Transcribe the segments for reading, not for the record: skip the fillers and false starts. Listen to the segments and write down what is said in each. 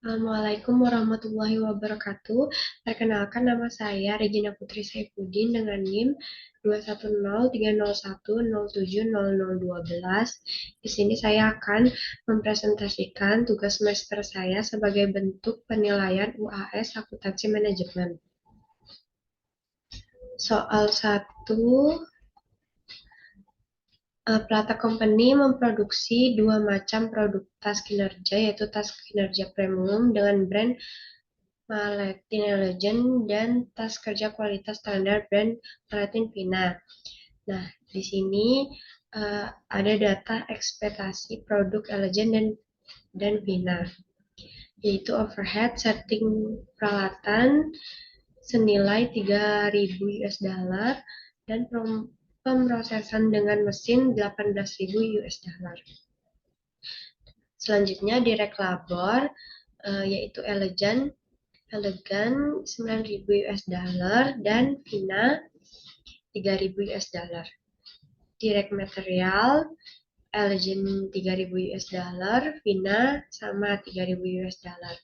Assalamualaikum warahmatullahi wabarakatuh. Perkenalkan nama saya Regina Putri Saifuddin dengan NIM 2103001070012. Di sini saya akan mempresentasikan tugas semester saya sebagai bentuk penilaian UAS Akuntansi Manajemen. Soal 1, Plata Company memproduksi dua macam produk tas kinerja, yaitu tas kinerja premium dengan brand Malatin Elegant dan tas kerja kualitas standar brand Malatin Pina. Nah, di sini ada data ekspektasi produk Elegant dan Pina, yaitu overhead setting peralatan senilai 3.000 US dollar dan pemrosesan dengan mesin 18.000 US dollar. Selanjutnya direct labor, yaitu elegan 9.000 US dollar dan Vina 3.000 US dollar. Direct material Elegan 3.000 US dollar, Vina sama 3.000 US dollar.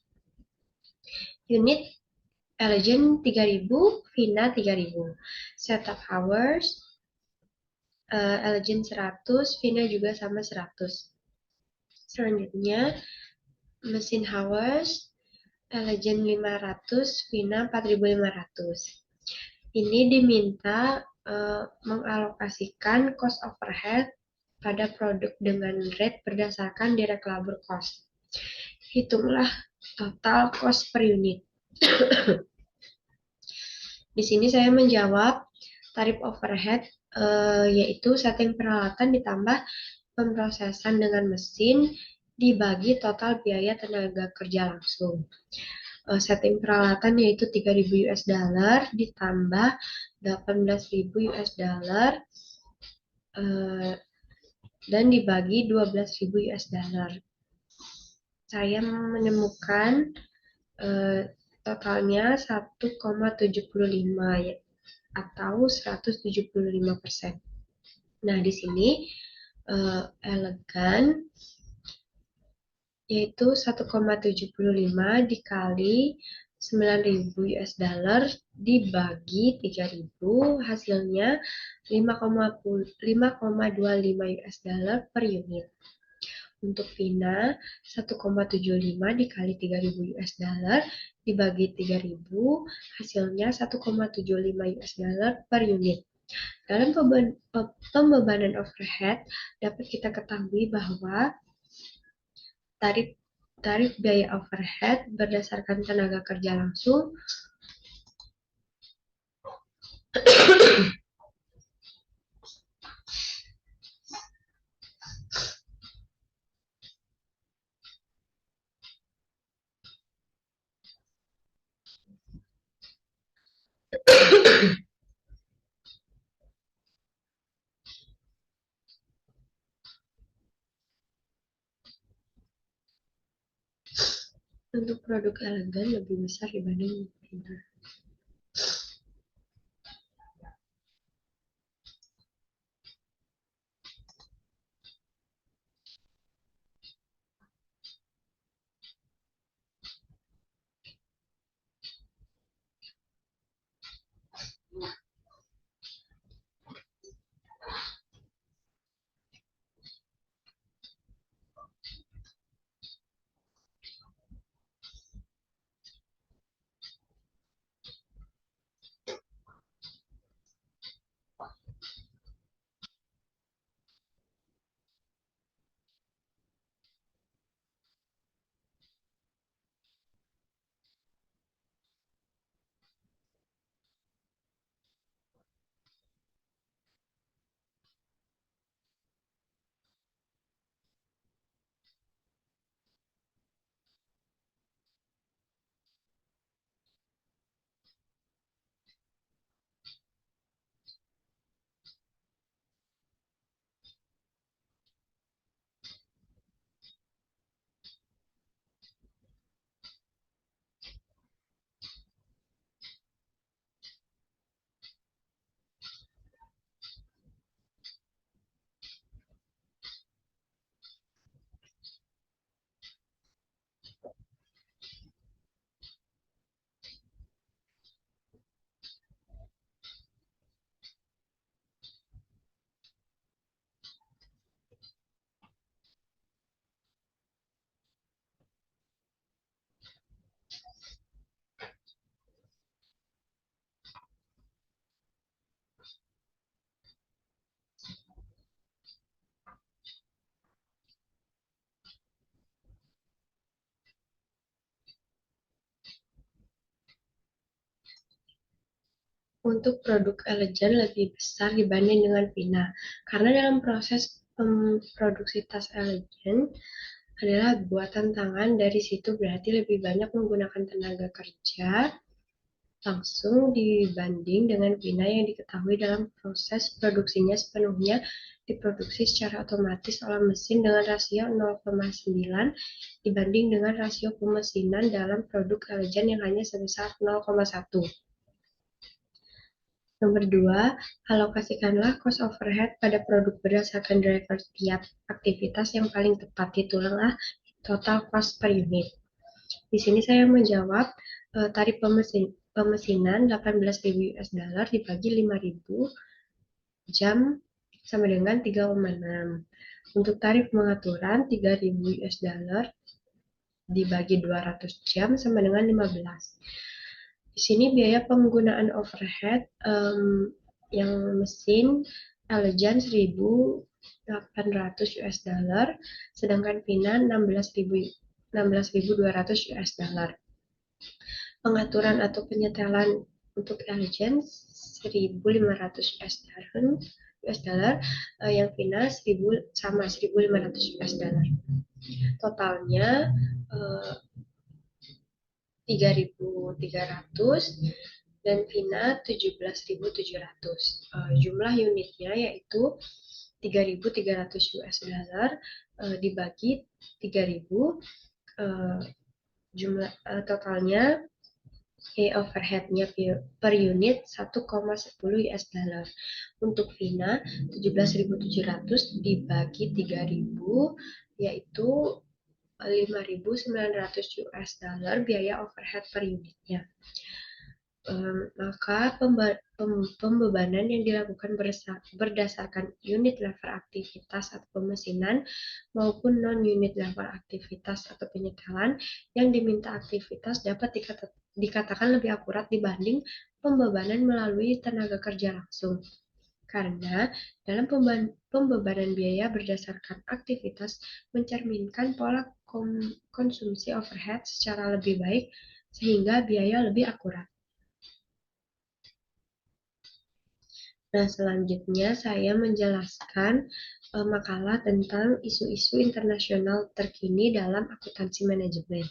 Unit Elegan 3.000, Vina 3.000. Setup hours Elegan 100, Vina juga sama 100. Selanjutnya mesin hours Elegan 500, Vina 4.500. Ini diminta mengalokasikan cost overhead pada produk dengan rate berdasarkan direct labor cost. Hitunglah total cost per unit. Di sini saya menjawab tarif overhead yaitu setting peralatan ditambah pemrosesan dengan mesin dibagi total biaya tenaga kerja langsung. Setting peralatan yaitu 3.000 US dollar ditambah 18.000 US dollar dan dibagi 12.000 US dollar. Saya menemukan totalnya 1,75 atau 175%. Nah, di sini elegan yaitu 1,75 dikali 9.000 US dollar dibagi 3.000, hasilnya 5,25 US dollar per unit. Untuk Vina 1,75 dikali 3.000 US dollar dibagi 3.000, hasilnya 1,75 US dollar per unit. Dalam pembebanan overhead dapat kita ketahui bahwa tarif biaya overhead berdasarkan tenaga kerja langsung untuk produk elegan lebih besar dibanding Vina. untuk produk Elegen lebih besar dibanding dengan Vina. Karena dalam proses produksi tas Elegen adalah buatan tangan, dari situ berarti lebih banyak menggunakan tenaga kerja langsung dibanding dengan Vina yang diketahui dalam proses produksinya sepenuhnya diproduksi secara otomatis oleh mesin dengan rasio 0,9 dibanding dengan rasio pemesinan dalam produk Elegen yang hanya sebesar 0,1. Nomor 2, alokasikanlah cost overhead pada produk berdasarkan driver tiap aktivitas yang paling tepat. Ditulislah total cost per unit. Di sini saya menjawab tarif pemesinan 18.000 US dollar dibagi 5.000 jam sama dengan 3,6. Untuk tarif pengaturan 3.000 US dollar dibagi 200 jam sama dengan 15. Di sini biaya penggunaan overhead yang mesin Elegen 1.800 US dollar, sedangkan Vina 16.200 US dollar. Pengaturan atau penyetelan untuk Elegen 1.500 US dollar, yang Vina 1.500 US dollar. Totalnya 3.300 dan Vina 17.700. Jumlah unitnya yaitu 3.300 US dollar dibagi 3.000, jumlah totalnya overheadnya per unit 1,10 US dollar. Untuk Vina 17.700 dibagi 3.000 yaitu 5.900 US dollar biaya overhead per unitnya. Maka pembebanan yang dilakukan berdasarkan unit level aktivitas atau pemesinan maupun non-unit level aktivitas atau penyetelan yang diminta aktivitas dapat dikatakan lebih akurat dibanding pembebanan melalui tenaga kerja langsung. Karena dalam pembebanan biaya berdasarkan aktivitas mencerminkan pola konsumsi overhead secara lebih baik sehingga biaya lebih akurat. Nah, selanjutnya saya menjelaskan makalah tentang isu-isu internasional terkini dalam akuntansi manajemen.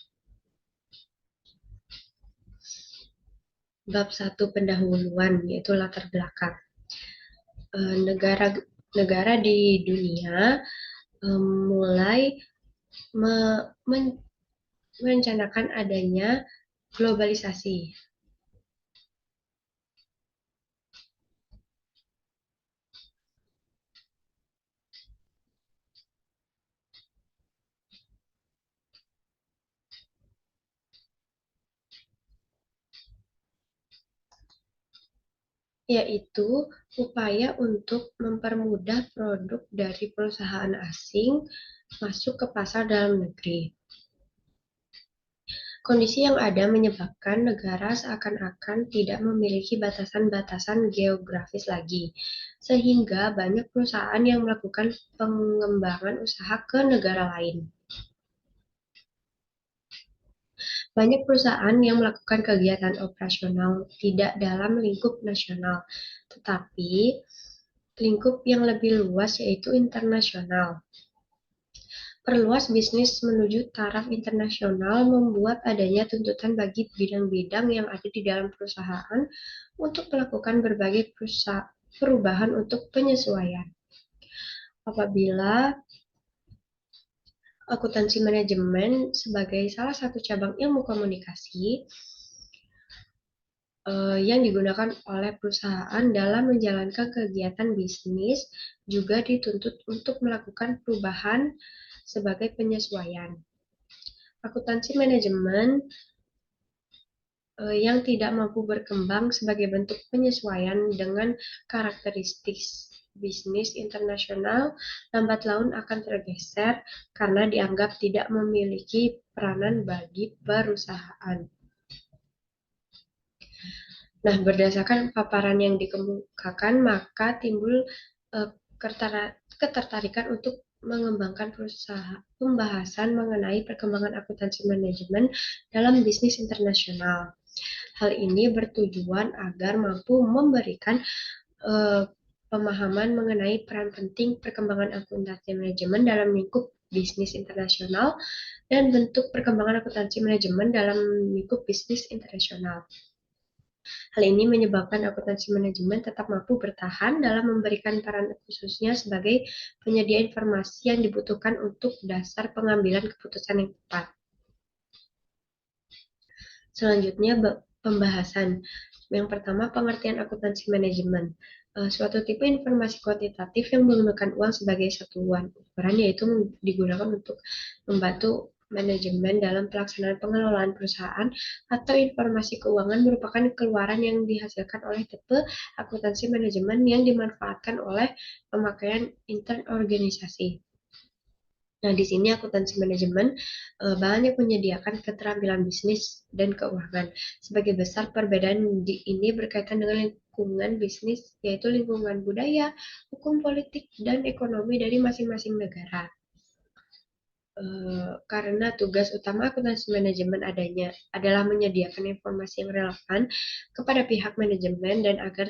Bab 1 pendahuluan, yaitu latar belakang. Negara di dunia mulai merencanakan adanya globalisasi. Yaitu upaya untuk mempermudah produk dari perusahaan asing masuk ke pasar dalam negeri. Kondisi yang ada menyebabkan negara seakan-akan tidak memiliki batasan-batasan geografis lagi, sehingga banyak perusahaan yang melakukan pengembangan usaha ke negara lain. Banyak perusahaan yang melakukan kegiatan operasional tidak dalam lingkup nasional, tetapi lingkup yang lebih luas yaitu internasional. Perluas bisnis menuju taraf internasional membuat adanya tuntutan bagi bidang-bidang yang ada di dalam perusahaan untuk melakukan berbagai perubahan untuk penyesuaian. Apabila akuntansi manajemen sebagai salah satu cabang ilmu komunikasi yang digunakan oleh perusahaan dalam menjalankan kegiatan bisnis juga dituntut untuk melakukan perubahan sebagai penyesuaian. Akuntansi manajemen yang tidak mampu berkembang sebagai bentuk penyesuaian dengan karakteristik bisnis internasional lambat laun akan tergeser karena dianggap tidak memiliki peranan bagi perusahaan. Nah, berdasarkan paparan yang dikemukakan, maka timbul ketertarikan untuk mengembangkan pembahasan mengenai perkembangan akuntansi manajemen dalam bisnis internasional. Hal ini bertujuan agar mampu memberikan pemahaman mengenai peran penting perkembangan akuntansi manajemen dalam lingkup bisnis internasional dan bentuk perkembangan akuntansi manajemen dalam lingkup bisnis internasional. Hal ini menyebabkan akuntansi manajemen tetap mampu bertahan dalam memberikan peran khususnya sebagai penyedia informasi yang dibutuhkan untuk dasar pengambilan keputusan yang tepat. Selanjutnya, pembahasan. Yang pertama, pengertian akuntansi manajemen. Suatu tipe informasi kuantitatif yang menggunakan uang sebagai satuan ukuran, yaitu digunakan untuk membantu manajemen dalam pelaksanaan pengelolaan perusahaan, atau informasi keuangan merupakan keluaran yang dihasilkan oleh tipe akuntansi manajemen yang dimanfaatkan oleh pemakaian intern organisasi. Nah, di sini akuntansi manajemen banyak menyediakan keterampilan bisnis dan keuangan. Sebagai besar perbedaan ini berkaitan dengan lingkungan bisnis, yaitu lingkungan budaya, hukum politik, dan ekonomi dari masing-masing negara. Karena tugas utama akuntansi manajemen adalah menyediakan informasi yang relevan kepada pihak manajemen dan agar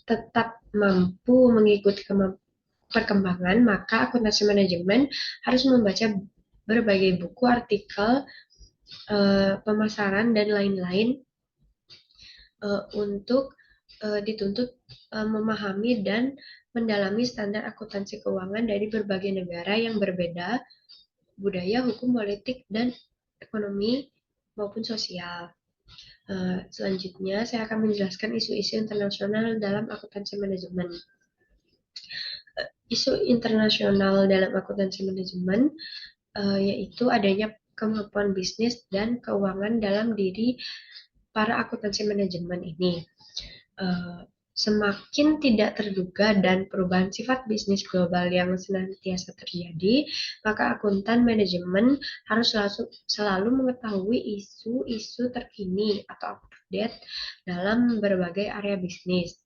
tetap mampu mengikuti perkembangan, maka akuntansi manajemen harus membaca berbagai buku, artikel, pemasaran, dan lain-lain untuk dituntut memahami dan mendalami standar akuntansi keuangan dari berbagai negara yang berbeda, budaya, hukum, politik, dan ekonomi maupun sosial. Selanjutnya, saya akan menjelaskan isu-isu internasional dalam akuntansi manajemen. Isu internasional dalam akuntansi manajemen yaitu adanya kemampuan bisnis dan keuangan dalam diri para akuntansi manajemen ini. Semakin tidak terduga dan perubahan sifat bisnis global yang senantiasa terjadi, maka akuntan manajemen harus selalu mengetahui isu-isu terkini atau update dalam berbagai area bisnis.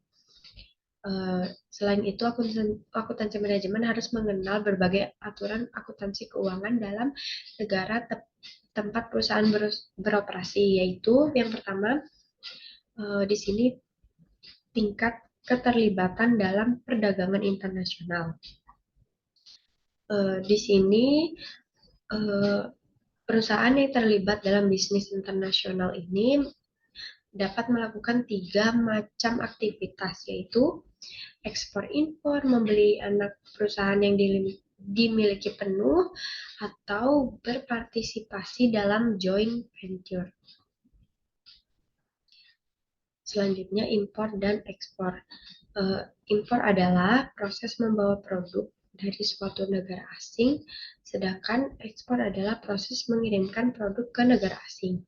Selain itu, akuntansi manajemen harus mengenal berbagai aturan akuntansi keuangan dalam negara tempat perusahaan beroperasi, yaitu yang pertama, di sini tingkat keterlibatan dalam perdagangan internasional. Di sini perusahaan yang terlibat dalam bisnis internasional ini dapat melakukan 3 macam aktivitas, yaitu ekspor-impor, membeli anak perusahaan yang dimiliki penuh, atau berpartisipasi dalam joint venture. Selanjutnya, impor dan ekspor. Impor adalah proses membawa produk dari suatu negara asing, sedangkan ekspor adalah proses mengirimkan produk ke negara asing.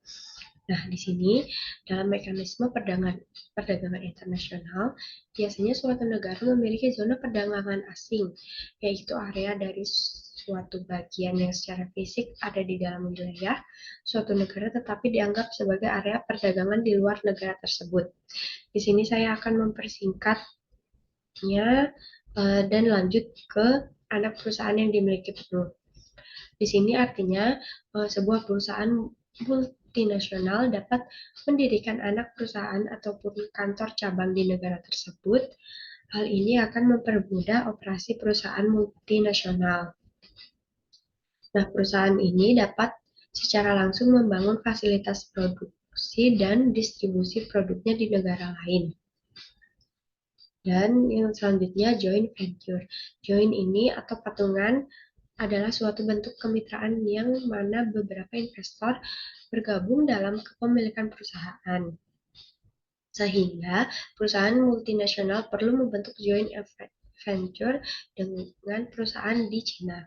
Nah, di sini dalam mekanisme perdagangan internasional, biasanya suatu negara memiliki zona perdagangan asing, yaitu area dari suatu bagian yang secara fisik ada di dalam wilayah suatu negara tetapi dianggap sebagai area perdagangan di luar negara tersebut. Di sini saya akan mempersingkatnya dan lanjut ke anak perusahaan yang dimiliki penuh. Di sini artinya sebuah perusahaan multinasional dapat mendirikan anak perusahaan ataupun kantor cabang di negara tersebut. Hal ini akan mempermudah operasi perusahaan multinasional. Nah, perusahaan ini dapat secara langsung membangun fasilitas produksi dan distribusi produknya di negara lain. Dan yang selanjutnya, joint venture. Joint ini atau patungan adalah suatu bentuk kemitraan yang mana beberapa investor bergabung dalam kepemilikan perusahaan. Sehingga perusahaan multinasional perlu membentuk joint venture dengan perusahaan di China.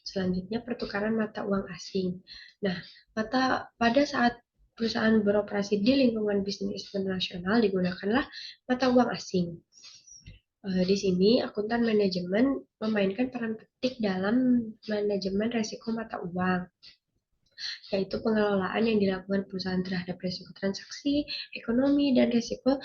Selanjutnya, pertukaran mata uang asing. Nah, pada saat perusahaan beroperasi di lingkungan bisnis internasional digunakanlah mata uang asing. Di sini, akuntan manajemen memainkan peran penting dalam manajemen risiko mata uang, yaitu pengelolaan yang dilakukan perusahaan terhadap risiko transaksi, ekonomi, dan risiko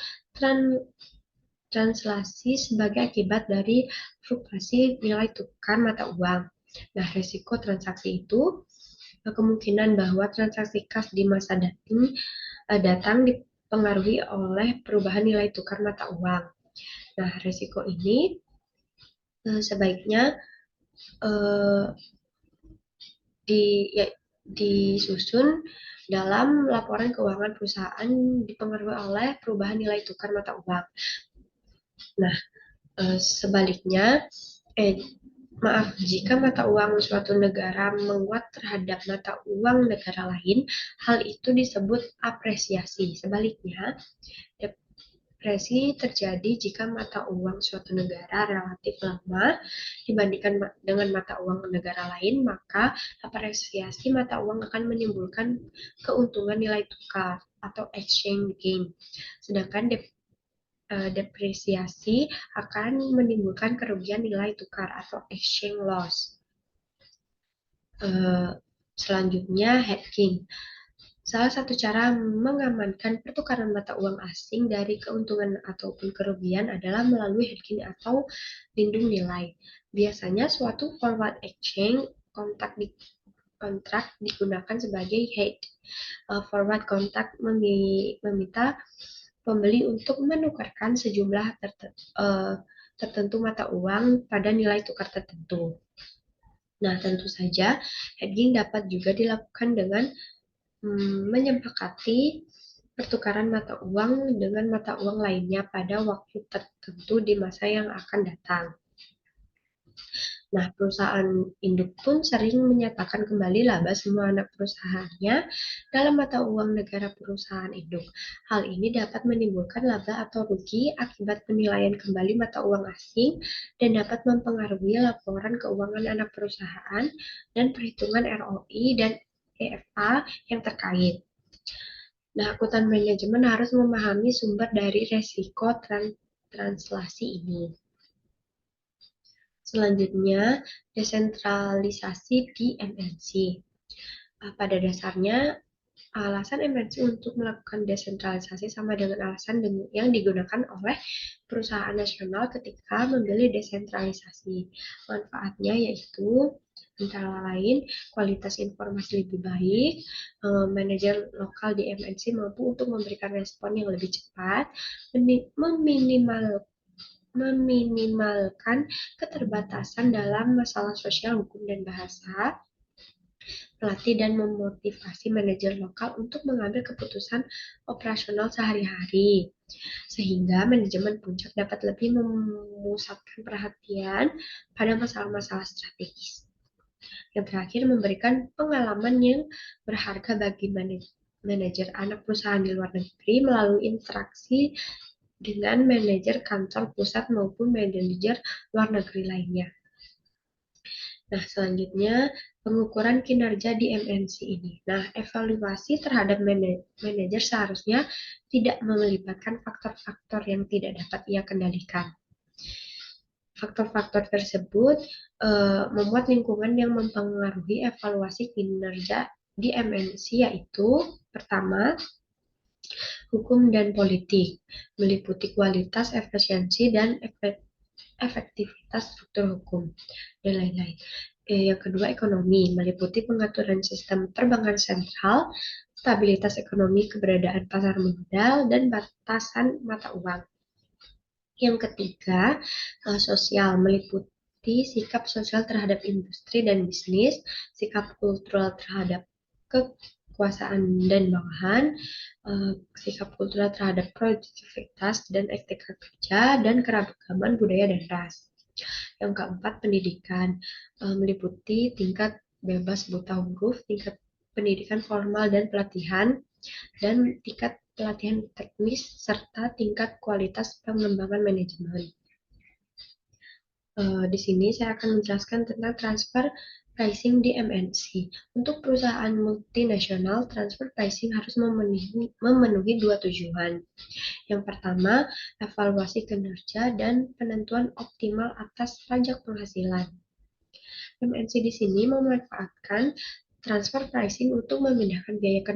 translasi sebagai akibat dari fluktuasi nilai tukar mata uang. Nah, risiko transaksi itu kemungkinan bahwa transaksi kas di masa datang dipengaruhi oleh perubahan nilai tukar mata uang. Nah, risiko ini sebaiknya eh, di, ya, disusun dalam laporan keuangan perusahaan dipengaruhi oleh perubahan nilai tukar mata uang. Nah, sebaliknya, eh, maaf, jika mata uang suatu negara menguat terhadap mata uang negara lain, hal itu disebut apresiasi. Sebaliknya, depresi terjadi jika mata uang suatu negara relatif lemah dibandingkan dengan mata uang negara lain, maka apresiasi mata uang akan menimbulkan keuntungan nilai tukar atau exchange gain. Sedangkan depresiasi akan menimbulkan kerugian nilai tukar atau exchange loss. Selanjutnya, hedging. Salah satu cara mengamankan pertukaran mata uang asing dari keuntungan ataupun kerugian adalah melalui hedging atau lindung nilai. Biasanya suatu forward exchange kontrak digunakan sebagai hedge. Forward contract meminta pembeli untuk menukarkan sejumlah tertentu mata uang pada nilai tukar tertentu. Nah, tentu saja hedging dapat juga dilakukan dengan menyepakati pertukaran mata uang dengan mata uang lainnya pada waktu tertentu di masa yang akan datang. Nah, perusahaan induk pun sering menyatakan kembali laba semua anak perusahaannya dalam mata uang negara perusahaan induk. Hal ini dapat menimbulkan laba atau rugi akibat penilaian kembali mata uang asing dan dapat mempengaruhi laporan keuangan anak perusahaan dan perhitungan ROI dan EFA yang terkait. Nah, akuntan manajemen harus memahami sumber dari resiko translasi ini. Selanjutnya, desentralisasi di MNC. Pada dasarnya, alasan MNC untuk melakukan desentralisasi sama dengan alasan yang digunakan oleh perusahaan nasional ketika memilih desentralisasi. Manfaatnya yaitu antara lain kualitas informasi lebih baik, manajer lokal di MNC mampu untuk memberikan respon yang lebih cepat, meminimalkan keterbatasan dalam masalah sosial, hukum, dan bahasa, melatih dan memotivasi manajer lokal untuk mengambil keputusan operasional sehari-hari, sehingga manajemen puncak dapat lebih memusatkan perhatian pada masalah-masalah strategis. Yang terakhir, memberikan pengalaman yang berharga bagi manajer anak perusahaan di luar negeri melalui interaksi dengan manajer kantor pusat maupun manajer luar negeri lainnya. Nah, selanjutnya pengukuran kinerja di MNC ini. Nah, evaluasi terhadap manajer seharusnya tidak melibatkan faktor-faktor yang tidak dapat ia kendalikan. Faktor-faktor tersebut membuat lingkungan yang mempengaruhi evaluasi kinerja di MNC, yaitu pertama, hukum dan politik, meliputi kualitas, efisiensi, dan efektivitas struktur hukum, dan lain-lain. Yang kedua, ekonomi, meliputi pengaturan sistem perbankan sentral, stabilitas ekonomi, keberadaan pasar modal, dan batasan mata uang. Yang ketiga, sosial, meliputi sikap sosial terhadap industri dan bisnis, sikap kultural terhadap kekuasaan dan bawahan, sikap kultural terhadap produktivitas dan etika kerja, dan keragaman budaya dan ras. Yang keempat, pendidikan, meliputi tingkat bebas buta huruf, tingkat pendidikan formal dan pelatihan, dan tingkat pelatihan teknis, serta tingkat kualitas pengembangan manajemen. Di sini saya akan menjelaskan tentang transfer pricing di MNC. Untuk perusahaan multinasional, transfer pricing harus memenuhi dua tujuan. Yang pertama, evaluasi kinerja dan penentuan optimal atas pajak penghasilan. MNC di sini memanfaatkan transfer pricing untuk memindahkan biaya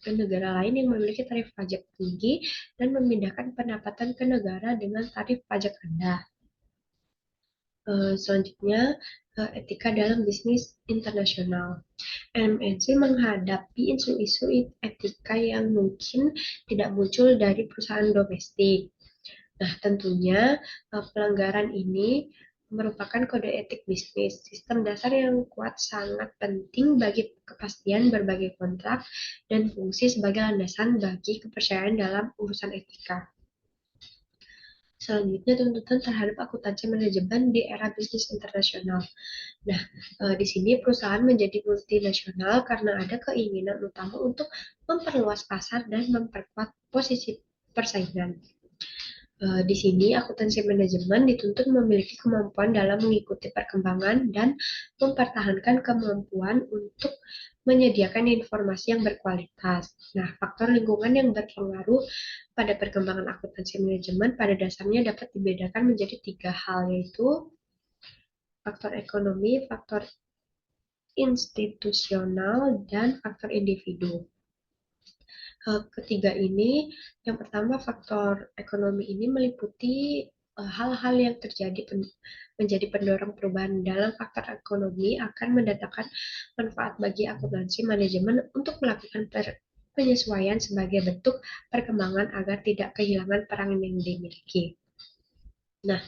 ke negara lain yang memiliki tarif pajak tinggi dan memindahkan pendapatan ke negara dengan tarif pajak rendah. Selanjutnya, etika dalam bisnis internasional. MNC menghadapi isu-isu etika yang mungkin tidak muncul dari perusahaan domestik. Nah, tentunya pelanggaran ini merupakan kode etik bisnis. Sistem dasar yang kuat sangat penting bagi kepastian berbagai kontrak dan fungsi sebagai landasan bagi kepercayaan dalam urusan etika. Selanjutnya, tuntutan terhadap akuntansi manajemen di era bisnis internasional. Nah, di sini perusahaan menjadi multinasional karena ada keinginan utama untuk memperluas pasar dan memperkuat posisi persaingan. Di sini akuntansi manajemen dituntut memiliki kemampuan dalam mengikuti perkembangan dan mempertahankan kemampuan untuk menyediakan informasi yang berkualitas. Nah, faktor lingkungan yang berpengaruh pada perkembangan akuntansi manajemen pada dasarnya dapat dibedakan menjadi 3 hal, yaitu faktor ekonomi, faktor institusional, dan faktor individu. Ketiga ini, yang pertama faktor ekonomi ini meliputi hal-hal yang menjadi pendorong perubahan dalam faktor ekonomi akan mendatangkan manfaat bagi akuntansi manajemen untuk melakukan penyesuaian sebagai bentuk perkembangan agar tidak kehilangan peran yang dimiliki. Nah,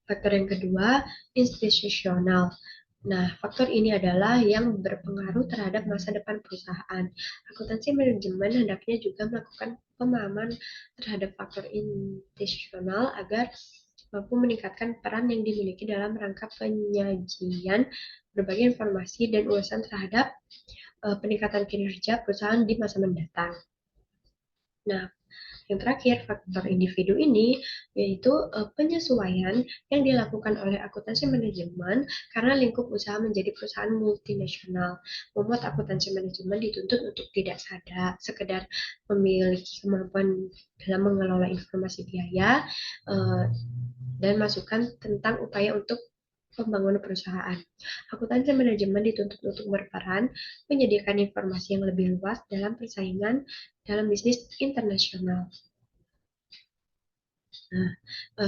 faktor yang kedua, institusional. Nah, faktor ini adalah yang berpengaruh terhadap masa depan perusahaan. Akuntansi manajemen hendaknya juga melakukan pemahaman terhadap faktor institusional agar mampu meningkatkan peran yang dimiliki dalam rangka penyajian berbagai informasi dan ulasan terhadap peningkatan kinerja perusahaan di masa mendatang. Nah, yang terakhir, faktor individu ini yaitu penyesuaian yang dilakukan oleh akuntansi manajemen karena lingkup usaha menjadi perusahaan multinasional. Membuat akuntansi manajemen dituntut untuk tidak sekedar memiliki kemampuan dalam mengelola informasi biaya dan masukan tentang upaya untuk pembangunan perusahaan. Akuntansi manajemen dituntut untuk berperan menyediakan informasi yang lebih luas dalam persaingan dalam bisnis internasional. Nah,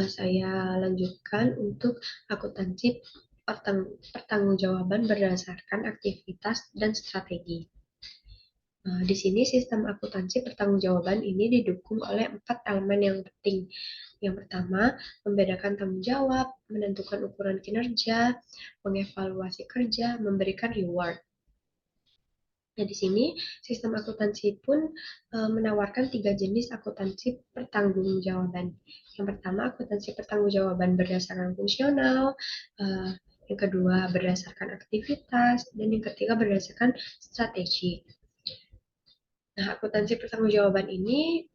saya lanjutkan untuk akuntansi pertanggungjawaban berdasarkan aktivitas dan strategi. Di sini sistem akuntansi pertanggungjawaban ini didukung oleh 4 elemen yang penting. Yang pertama, membedakan tanggung jawab, menentukan ukuran kinerja, mengevaluasi kerja, memberikan reward. Nah, di sini sistem akuntansi pun menawarkan 3 jenis akuntansi pertanggungjawaban. Yang pertama, akuntansi pertanggungjawaban berdasarkan fungsional, yang kedua berdasarkan aktivitas, dan yang ketiga berdasarkan strategi. Nah, akuntansi pertanggungjawaban ini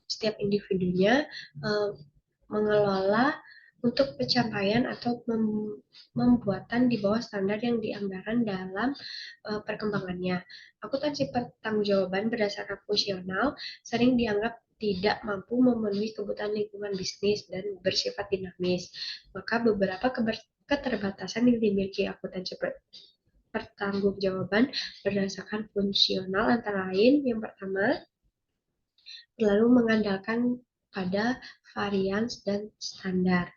setiap individunya mengelola untuk pencapaian atau pembuatan di bawah standar yang dianggaran dalam perkembangannya. Akuntansi pertanggungjawaban berdasarkan fungsional sering dianggap tidak mampu memenuhi kebutuhan lingkungan bisnis dan bersifat dinamis. Maka beberapa keterbatasan yang dimiliki akuntansi pertanggungjawaban berdasarkan fungsional antara lain, yang pertama, lalu mengandalkan pada varian dan standar.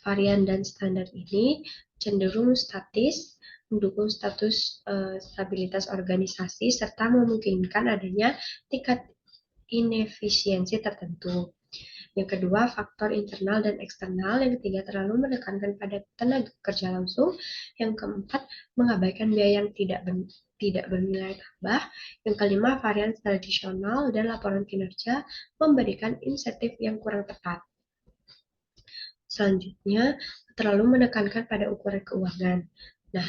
Varian dan standar ini cenderung statis, mendukung stabilitas organisasi, serta memungkinkan adanya tingkat inefisiensi tertentu. Yang kedua, faktor internal dan eksternal. Yang ketiga, terlalu menekankan pada tenaga kerja langsung. Yang keempat, mengabaikan biaya yang tidak bernilai tambah. Yang kelima, varian tradisional dan laporan kinerja memberikan insentif yang kurang tepat. Selanjutnya, terlalu menekankan pada ukuran keuangan. Nah,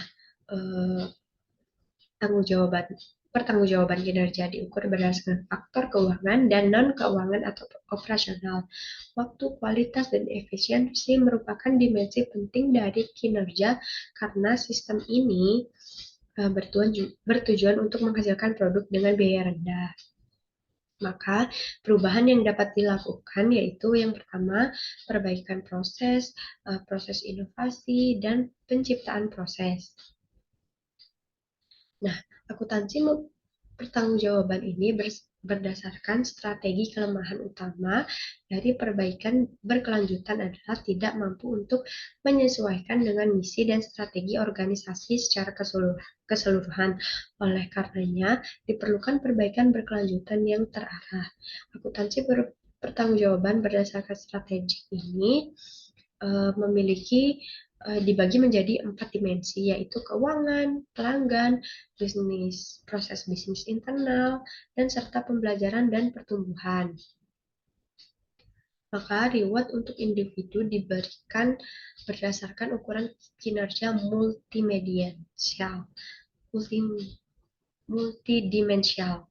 pertanggungjawaban kinerja diukur berdasarkan faktor keuangan dan non-keuangan atau operasional. Waktu, kualitas, dan efisiensi merupakan dimensi penting dari kinerja karena sistem ini bertujuan untuk menghasilkan produk dengan biaya rendah. Maka perubahan yang dapat dilakukan yaitu yang pertama, perbaikan proses inovasi, dan penciptaan proses. Nah, akuntansi Pertanggungjawaban ini berdasarkan strategi kelemahan utama dari perbaikan berkelanjutan adalah tidak mampu untuk menyesuaikan dengan misi dan strategi organisasi secara keseluruhan. Oleh karenanya, diperlukan perbaikan berkelanjutan yang terarah. Akuntansi pertanggungjawaban berdasarkan strategi ini memiliki dibagi menjadi 4 dimensi, yaitu keuangan, pelanggan, proses bisnis internal, dan serta pembelajaran dan pertumbuhan. Maka reward untuk individu diberikan berdasarkan ukuran kinerja multidimensional.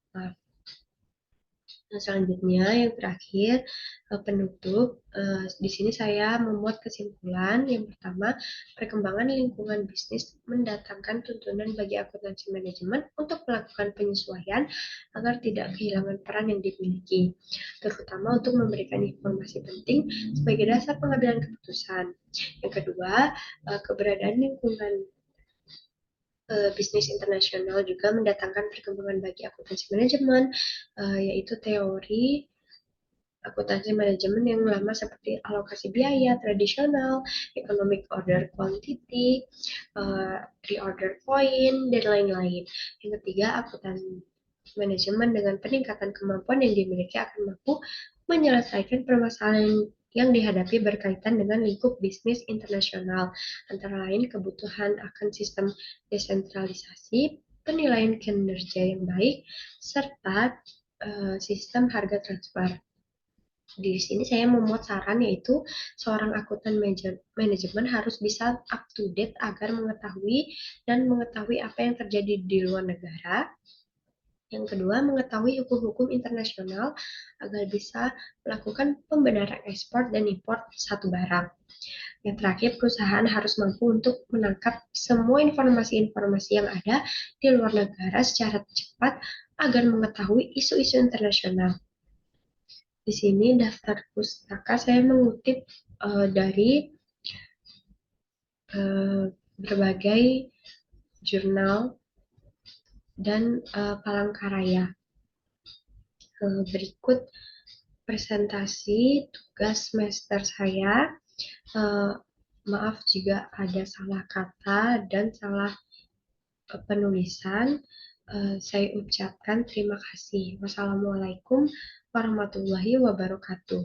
Nah, selanjutnya yang terakhir penutup. Di sini saya memuat kesimpulan. Yang pertama, perkembangan lingkungan bisnis mendatangkan tuntunan bagi akuntansi manajemen untuk melakukan penyesuaian agar tidak kehilangan peran yang dimiliki, terutama untuk memberikan informasi penting sebagai dasar pengambilan keputusan. Yang kedua, keberadaan lingkungan bisnis internasional juga mendatangkan perkembangan bagi akuntansi manajemen, yaitu teori akuntansi manajemen yang lama seperti alokasi biaya tradisional, economic order quantity, reorder point, dan lain-lain. Yang ketiga, akuntansi manajemen dengan peningkatan kemampuan yang dimiliki akan mampu menyelesaikan permasalahan yang dihadapi berkaitan dengan lingkup bisnis internasional, antara lain kebutuhan akan sistem desentralisasi, penilaian kinerja yang baik, serta sistem harga transfer. Di sini saya memuat saran, yaitu seorang akuntan manajemen harus bisa up to date agar mengetahui apa yang terjadi di luar negara. Yang kedua, mengetahui hukum-hukum internasional agar bisa melakukan pembenaran ekspor dan impor satu barang. Yang terakhir, perusahaan harus mampu untuk menangkap semua informasi-informasi yang ada di luar negara secara cepat agar mengetahui isu-isu internasional. Di sini daftar pustaka saya mengutip dari berbagai jurnal dan palangkaraya. Berikut presentasi tugas semester saya. Maaf jika ada salah kata dan salah penulisan. Saya ucapkan terima kasih. Wassalamualaikum warahmatullahi wabarakatuh.